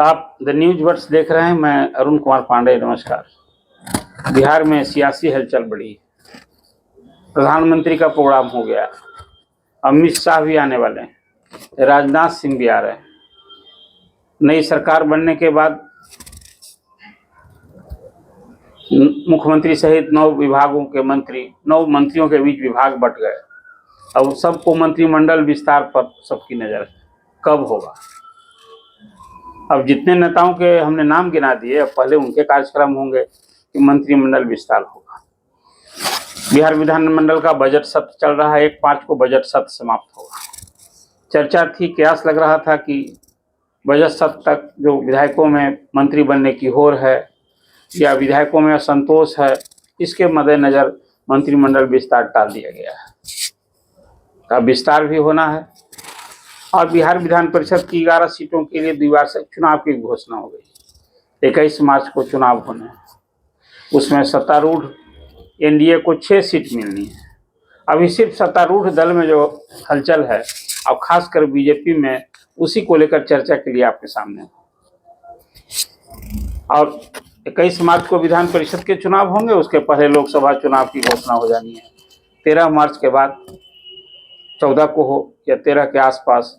आप the news words देख रहे हैं। मैं अरुण कुमार पांडे, नमस्कार। बिहार में सियासी हलचल बढ़ी, प्रधानमंत्री का प्रोग्राम हो गया, अमित शाह भी आने वाले हैं, राजनाथ सिंह भी आ रहे हैं। नई सरकार बनने के बाद मुख्यमंत्री सहित 9 विभागों के मंत्री, 9 मंत्रियों के बीच विभाग बंट गए। अब सबको मंत्रिमंडल विस्तार पर सबकी नजर है, कब होगा। अब जितने नेताओं के हमने नाम गिना दिए, अब पहले उनके कार्यक्रम होंगे कि मंत्रिमंडल विस्तार होगा। बिहार विधानमंडल का बजट सत्र चल रहा है, 1 मार्च को बजट सत्र समाप्त होगा। चर्चा थी, कयास लग रहा था कि बजट सत्र तक जो विधायकों में मंत्री बनने की होड़ है या विधायकों में असंतोष है, इसके मद्देनजर मंत्रिमंडल विस्तार टाल दिया गया है। अब विस्तार भी होना है और बिहार विधान परिषद की 11 सीटों के लिए द्विवार्षिक चुनाव की घोषणा हो गई। 21 मार्च को चुनाव होने हैं, उसमें सत्तारूढ़ एनडीए को 6 सीट मिलनी है। अभी सिर्फ सत्तारूढ़ दल में जो हलचल है, अब खासकर बीजेपी में, उसी को लेकर चर्चा के लिए आपके सामने। और 21 मार्च को विधान परिषद के चुनाव होंगे, उसके पहले लोकसभा चुनाव की घोषणा हो जानी है। 13 मार्च के बाद 14 को हो या 13 के आसपास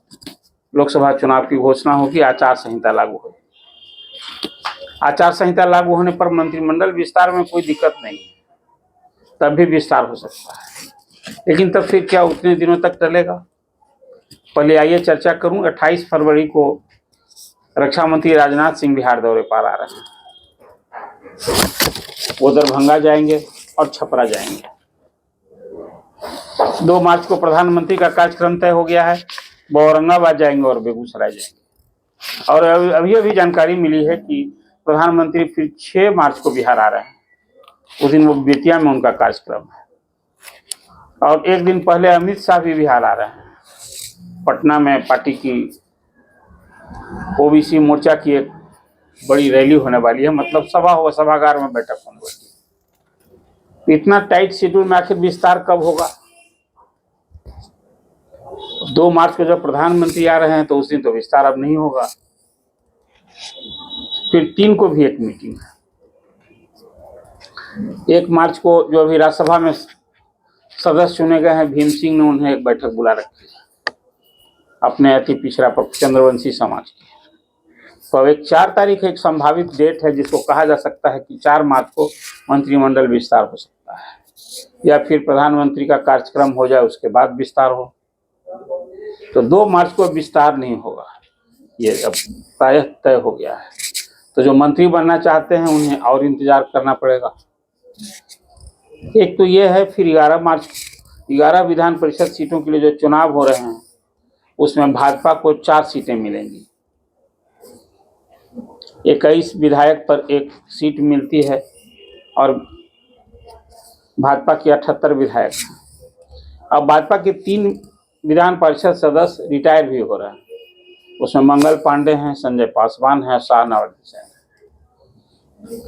लोकसभा चुनाव की घोषणा होगी, आचार संहिता लागू होगी। आचार संहिता लागू होने पर मंत्रिमंडल विस्तार में कोई दिक्कत नहीं है, तब भी विस्तार हो सकता है। लेकिन तब फिर क्या उतने दिनों तक टलेगा? पहले आइए चर्चा करूं। 28 फरवरी को रक्षा मंत्री राजनाथ सिंह बिहार दौरे पर आ रहे हैं। वो दरभंगा जाएंगे और छपरा जाएंगे। 2 मार्च को प्रधानमंत्री का कार्यक्रम तय हो गया है, वो औरंगाबाद जाएंगे और बेगूसराय जाएंगे। और अभी जानकारी मिली है कि प्रधानमंत्री फिर 6 मार्च को बिहार आ रहे हैं। उस दिन वो बेतिया में उनका कार्यक्रम है। और एक दिन पहले अमित शाह भी बिहार आ रहे हैं। पटना में पार्टी की ओबीसी मोर्चा की एक बड़ी रैली होने वाली है, मतलब सभा हो, सभागार में बैठक होने वाली है। इतना टाइट शेड्यूल में आखिर विस्तार कब होगा? 2 मार्च को जब प्रधानमंत्री आ रहे हैं तो उस दिन तो विस्तार अब नहीं होगा। फिर 3 को भी एक मीटिंग है। 1 मार्च को जो अभी राज्यसभा में सदस्य चुने गए हैं, भीम सिंह ने उन्हें एक बैठक बुला रखी है अपने अति पिछड़ा चंद्रवंशी समाज की। तो एक 4 तारीख एक संभावित डेट है जिसको कहा जा सकता है कि 4 मार्च को मंत्रिमंडल विस्तार हो सकता है, या फिर प्रधानमंत्री का कार्यक्रम हो जाए उसके बाद विस्तार हो। तो 2 मार्च को विस्तार नहीं होगा, ये अब प्रायः तय हो गया है। तो जो मंत्री बनना चाहते हैं उन्हें और इंतजार करना पड़ेगा। एक तो ये है, फिर 11 विधान परिषद सीटों के लिए जो चुनाव हो रहे हैं उसमें भाजपा को 4 सीटें मिलेंगी। 21 विधायक पर 1 सीट मिलती है और भाजपा की 78 विधायक। अब भाजपा के 3 विधान परिषद सदस्य रिटायर भी हो रहे हैं। उसमें मंगल पांडे हैं, संजय पासवान हैं, शाहनवाज हुसैन।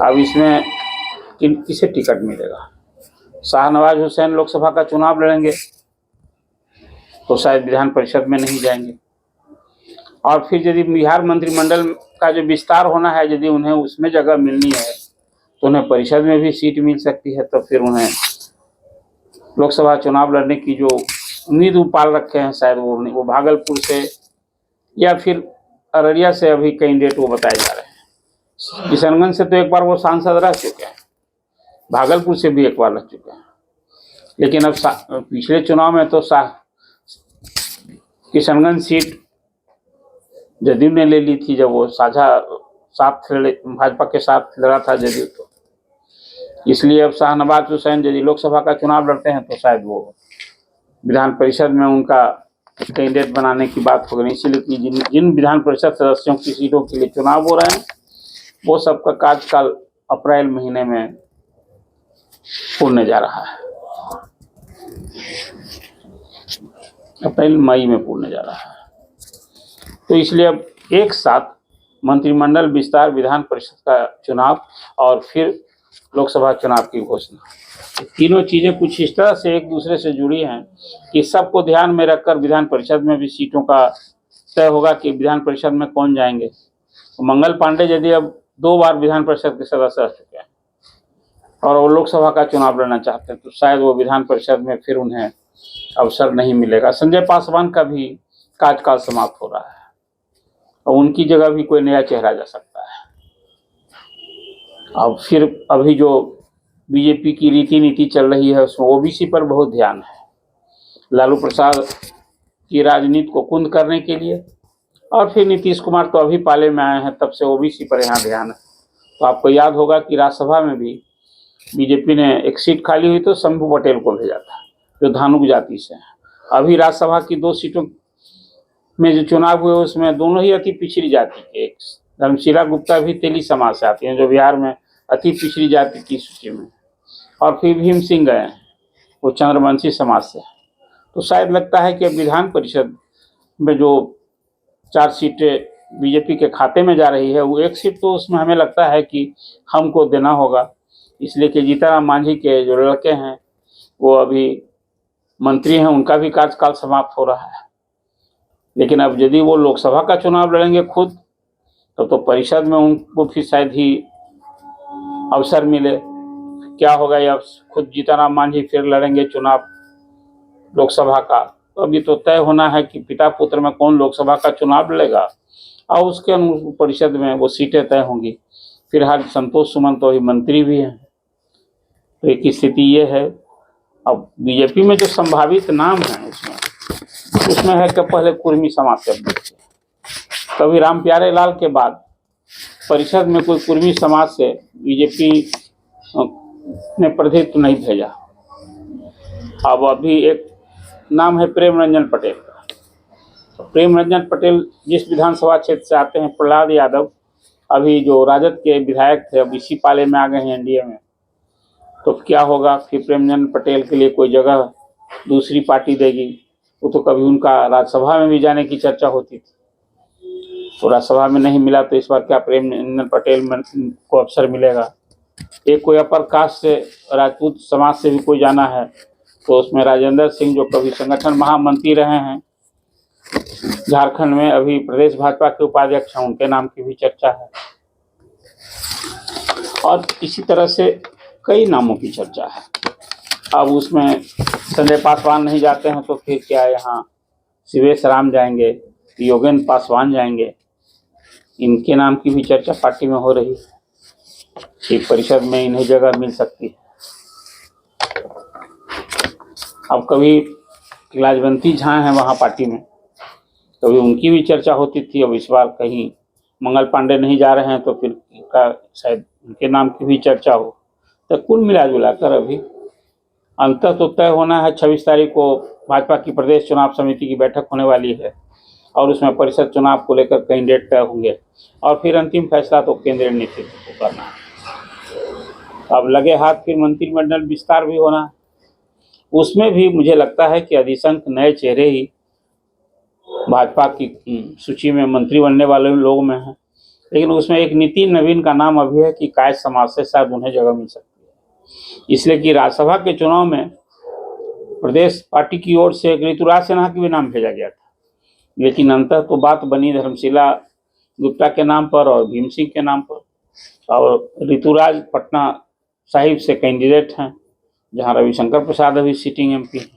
अब इसमें किसे टिकट मिलेगा? शाहनवाज हुसैन लोकसभा का चुनाव लड़ेंगे तो शायद विधान परिषद में नहीं जाएंगे। और फिर यदि बिहार मंत्रिमंडल का जो विस्तार होना है, यदि उन्हें उसमें जगह मिलनी है तो उन्हें परिषद में भी सीट मिल सकती है। तो फिर उन्हें लोकसभा चुनाव लड़ने की जो उम्मीद पाल रखे हैं, शायद वो भागलपुर से या फिर अररिया से अभी कैंडिडेट वो बताए जा रहे हैं। किशनगंज से तो एक बार वो सांसद रह चुके हैं, भागलपुर से भी एक बार रह चुके हैं। लेकिन अब पिछले चुनाव में तो किशनगंज सीट जदयू ने ले ली थी, जब वो भाजपा के साथ लड़ा था जदयू। तो इसलिए अब शाहनवाज हुसैन यदि लोकसभा का चुनाव लड़ते हैं तो शायद वो विधान परिषद में उनका कैंडिडेट बनाने की बात हो गई। इसीलिए कि जिन विधान परिषद सदस्यों की सीटों के लिए चुनाव हो रहे हैं वो सबका कार्यकाल अप्रैल महीने में पूर्णे जा रहा है, अप्रैल मई में पूर्णे जा रहा है। तो इसलिए अब एक साथ मंत्रिमंडल विस्तार, विधान परिषद का चुनाव और फिर लोकसभा चुनाव की घोषणा, तीनों चीजें कुछ इस तरह से एक दूसरे से जुड़ी हैं कि सबको ध्यान में रखकर विधान परिषद में भी सीटों का तय होगा कि विधान परिषद में कौन जाएंगे। मंगल पांडे यदि अब 2 बार विधान परिषद के सदस्य रह चुके हैं और वो लोकसभा का चुनाव लड़ना चाहते हैं, तो शायद वो विधान परिषद में फिर उन्हें अवसर नहीं मिलेगा। संजय पासवान का भी कार्यकाल समाप्त हो रहा है और उनकी जगह भी कोई नया चेहरा जा सकता है। अब फिर अभी जो बीजेपी की रीति नीति चल रही है उसमें ओबीसी पर बहुत ध्यान है, लालू प्रसाद की राजनीति को कुंद करने के लिए, और फिर नीतीश कुमार तो अभी पाले में आए हैं, तब से ओबीसी पर यहाँ ध्यान है। तो आपको याद होगा कि राज्यसभा में भी बीजेपी ने एक सीट खाली हुई तो शंभू पटेल को भेजा था जो धानुक जाति से है। अभी राज्यसभा की 2 सीटों में जो चुनाव हुए उसमें दोनों ही अति पिछड़ी जाति के, एक धर्मशिला गुप्ता भी तेली समाज से आती हैं जो बिहार में अति पिछड़ी जाति की सूची में, और फिर भीम सिंह गए हैं वो चंद्रवंशी समाज से। तो शायद लगता है कि विधान परिषद में जो 4 सीटें बीजेपी के खाते में जा रही है, वो 1 सीट तो उसमें हमें लगता है कि हमको देना होगा, इसलिए कि जीतनराम मांझी के जो लड़के हैं वो अभी मंत्री हैं, उनका भी कार्यकाल समाप्त हो रहा है। लेकिन अब यदि वो लोकसभा का चुनाव लड़ेंगे खुद, तो परिषद में उनको फिर शायद ही अवसर मिले। क्या होगा, या खुद जीतनराम मांझी फिर लड़ेंगे चुनाव लोकसभा का, तो अभी तो तय होना है कि पिता पुत्र में कौन लोकसभा का चुनाव लड़ेगा और उसके अनुरूप परिषद में वो सीटें तय होंगी। फिलहाल संतोष सुमन तो अभी मंत्री भी हैं, तो एक स्थिति ये है। अब बीजेपी में जो संभावित नाम है उसमें है कि पहले कुर्मी समाज के अध्यक्ष, कभी राम प्यारे लाल के बाद परिषद में कोई कुर्मी समाज से बीजेपी ने प्रतिनिधित्व नहीं भेजा। अब अभी एक नाम है प्रेम रंजन पटेल का। तो प्रेम रंजन पटेल जिस विधानसभा क्षेत्र से आते हैं, प्रहलाद यादव अभी जो राजद के विधायक थे अब इसी पाले में आ गए हैं एनडीए में, तो क्या होगा, फिर प्रेम रंजन पटेल के लिए कोई जगह दूसरी पार्टी देगी। वो तो कभी उनका राज्यसभा में भी जाने की चर्चा होती थी, तो राज्यसभा में नहीं मिला, तो इस बार क्या प्रेम रंजन पटेल को अवसर मिलेगा। एक कोई अपर कास्ट से राजपूत समाज से भी कोई जाना है, तो उसमें राजेंद्र सिंह जो कभी संगठन महामंत्री रहे हैं झारखंड में, अभी प्रदेश भाजपा के उपाध्यक्ष हैं, उनके नाम की भी चर्चा है। और इसी तरह से कई नामों की चर्चा है। अब उसमें संजय पासवान नहीं जाते हैं तो फिर क्या, यहाँ शिवेश राम जाएंगे, योगेंद्र पासवान जाएंगे, इनके नाम की भी चर्चा पार्टी में हो रही है कि परिषद में इन्हें जगह मिल सकती है। अब कभी लाजवंती झा हैं वहाँ पार्टी में, कभी उनकी भी चर्चा होती थी। अब इस बार कहीं मंगल पांडे नहीं जा रहे हैं तो फिर का शायद उनके नाम की भी चर्चा हो। तो कुल मिला जुलाकर अभी अंतर तो तय होना है। 26 तारीख को भाजपा की प्रदेश चुनाव समिति की बैठक होने वाली है और उसमें परिषद चुनाव को लेकर कैंडिडेट तय होंगे और फिर अंतिम फैसला तो केंद्रीय नेतृत्व को करना है। अब लगे हाथ फिर मंत्रिमंडल विस्तार भी होना है, उसमें भी मुझे लगता है कि अधिसंख्य नए चेहरे ही भाजपा की सूची में मंत्री बनने वाले लोग में हैं। लेकिन उसमें एक नितिन नवीन का नाम अभी है कि कायस्थ समाज से शायद उन्हें जगह मिल सकती है, इसलिए कि राज्यसभा के चुनाव में प्रदेश पार्टी की ओर से एक ऋतुराज सिन्हा की भी नाम भेजा गया था, लेकिन अंततः तो बात बनी धर्मशिला गुप्ता के नाम पर और भीम सिंह के नाम पर, और ऋतुराज पटना साहिब से कैंडिडेट हैं जहां रविशंकर प्रसाद अभी सिटिंग एमपी हैं।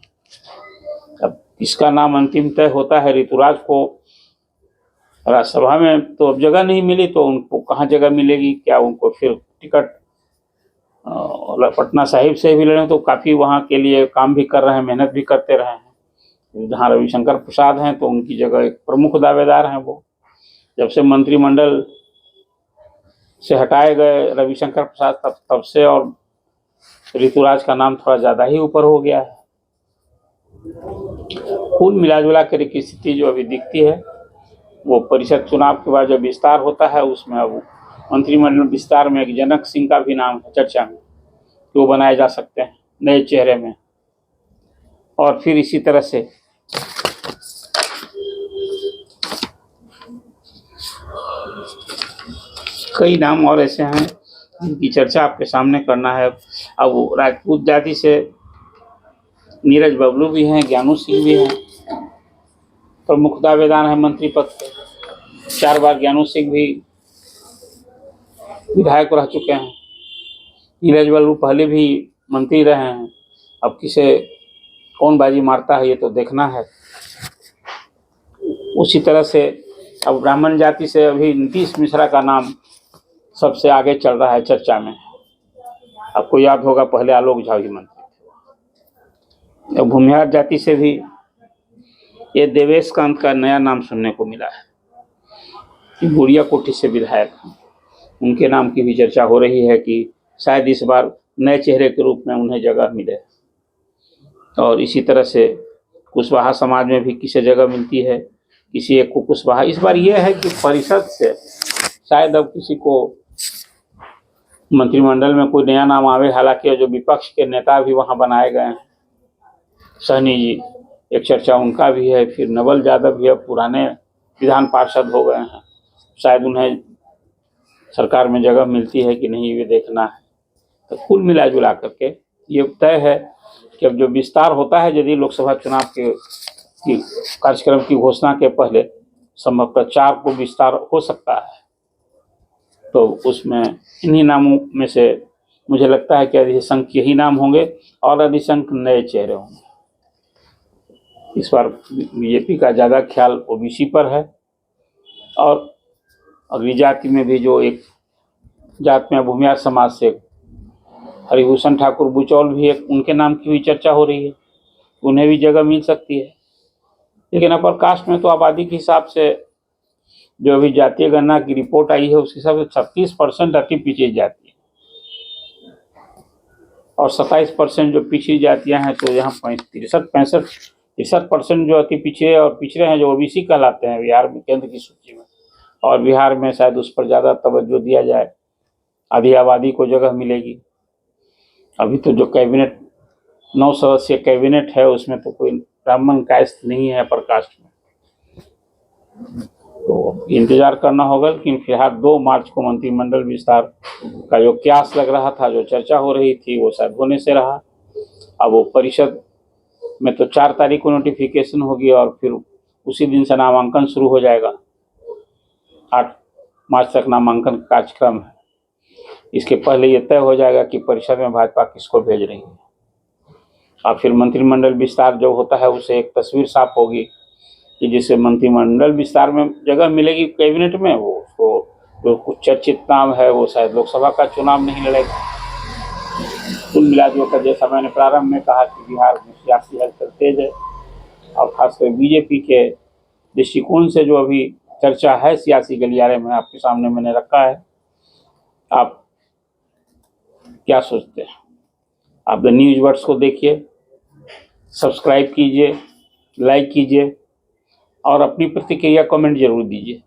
अब इसका नाम अंतिम तय होता है। ऋतुराज को राज्यसभा में तो अब जगह नहीं मिली, तो उनको कहाँ जगह मिलेगी, क्या उनको फिर टिकट पटना साहिब से भी लड़े, तो काफ़ी वहाँ के लिए काम भी कर रहे हैं, मेहनत भी करते रहे हैं। जहाँ रविशंकर प्रसाद हैं तो उनकी जगह एक प्रमुख दावेदार हैं। वो जब से मंत्रिमंडल से हटाए गए रविशंकर प्रसाद तब से और ऋतुराज का नाम थोड़ा ज़्यादा ही ऊपर हो गया है। कुल मिलाजुला कर एक स्थिति जो अभी दिखती है वो परिषद चुनाव के बाद जब विस्तार होता है उसमें अब मंत्रिमंडल विस्तार में एक जनक सिंह का भी नाम है चर्चा में, कि वो बनाए जा सकते हैं नए चेहरे में। और फिर इसी तरह से कई नाम और ऐसे हैं जिनकी चर्चा आपके सामने करना है। अब वो राजपूत जाति से नीरज बबलू भी हैं, ज्ञानू सिंह भी हैं, प्रमुख दावेदार हैं मंत्री पद के। 4 बार ज्ञानू सिंह भी विधायक रह चुके हैं, नीरज बल्लू पहले भी मंत्री रहे हैं। अब किसे कौन बाजी मारता है ये तो देखना है। उसी तरह से अब ब्राह्मण जाति से अभी नीतीश मिश्रा का नाम सबसे आगे चल रहा है चर्चा में। आपको याद होगा पहले आलोक झा ही मंत्री थे। अब भूमिहार जाति से भी ये देवेश कांत का नया नाम सुनने को मिला है कि बुढ़िया कोठी से विधायक हैं। उनके नाम की भी चर्चा हो रही है कि शायद इस बार नए चेहरे के रूप में उन्हें जगह मिले। और इसी तरह से कुशवाहा समाज में भी किसे जगह मिलती है, किसी एक को कुशवाहा। इस बार यह है कि परिषद से शायद अब किसी को मंत्रिमंडल में कोई नया नाम आवे। हालांकि जो विपक्ष के नेता भी वहां बनाए गए हैं, सहनी जी एक चर्चा उनका भी है, फिर नवल यादव भी अब पुराने विधान पार्षद हो गए हैं, शायद उन्हें सरकार में जगह मिलती है कि नहीं ये देखना है। तो कुल मिला जुला करके ये तय है कि अब जो विस्तार होता है, यदि लोकसभा चुनाव के कार्यक्रम की घोषणा के पहले संभवतः 4 को विस्तार हो सकता है, तो उसमें इन्हीं नामों में से मुझे लगता है कि अधिशंख्य यही नाम होंगे और अधिशंख्य नए चेहरे होंगे। इस बार बीजेपी का ज़्यादा ख्याल ओबीसी पर है। और अगली जाति में भी जो एक जात में भूमिहार समाज से हरिभूषण ठाकुर बुचौल भी एक, उनके नाम की भी चर्चा हो रही है, उन्हें भी जगह मिल सकती है। लेकिन अपर कास्ट में तो आबादी के हिसाब से जो अभी जातीय गणना की रिपोर्ट आई है उस हिसाब से 36% अति पिछड़ी जाति है और 27% जो पिछड़ी जातियां हैं। तो यहाँ 63% जो अति पिछड़े और पिछड़े हैं जो ओबीसी कहलाते हैं बिहार में केंद्र की सूची में। और बिहार में शायद उस पर ज़्यादा तवज्जो दिया जाए, आधी आबादी को जगह मिलेगी। अभी तो जो कैबिनेट 9 सदस्यीय कैबिनेट है उसमें तो कोई ब्राह्मण कास्ट नहीं है अपर कास्ट में, तो इंतजार करना होगा। लेकिन फिलहाल 2 मार्च को मंत्रिमंडल विस्तार का जो क्यास लग रहा था, जो चर्चा हो रही थी, वो शायद होने से रहा। अब वो परिषद में तो 4 तारीख को नोटिफिकेशन होगी और फिर उसी दिन से नामांकन शुरू हो जाएगा। 8 मार्च तक नामांकन का कार्यक्रम है। इसके पहले ये तय हो जाएगा कि परिषद में भाजपा किसको भेज रही है। और फिर मंत्रिमंडल विस्तार जो होता है उससे एक तस्वीर साफ होगी कि जिसे मंत्रिमंडल विस्तार में जगह मिलेगी कैबिनेट में, वो उसको जो कुछ चर्चित नाम है वो शायद लोकसभा का चुनाव नहीं लड़ेगा। कुल मिलाजुलकर जैसा मैंने प्रारंभ में कहा कि बिहार में सियासी हलचल तेज है और खासकर बीजेपी के दृष्टिकोण से जो अभी चर्चा है सियासी गलियारे में आपके सामने मैंने रखा है। आप क्या सोचते हैं? आप द न्यूज वर्ड्स को देखिए, सब्सक्राइब कीजिए, लाइक कीजिए और अपनी प्रतिक्रिया कमेंट जरूर दीजिए।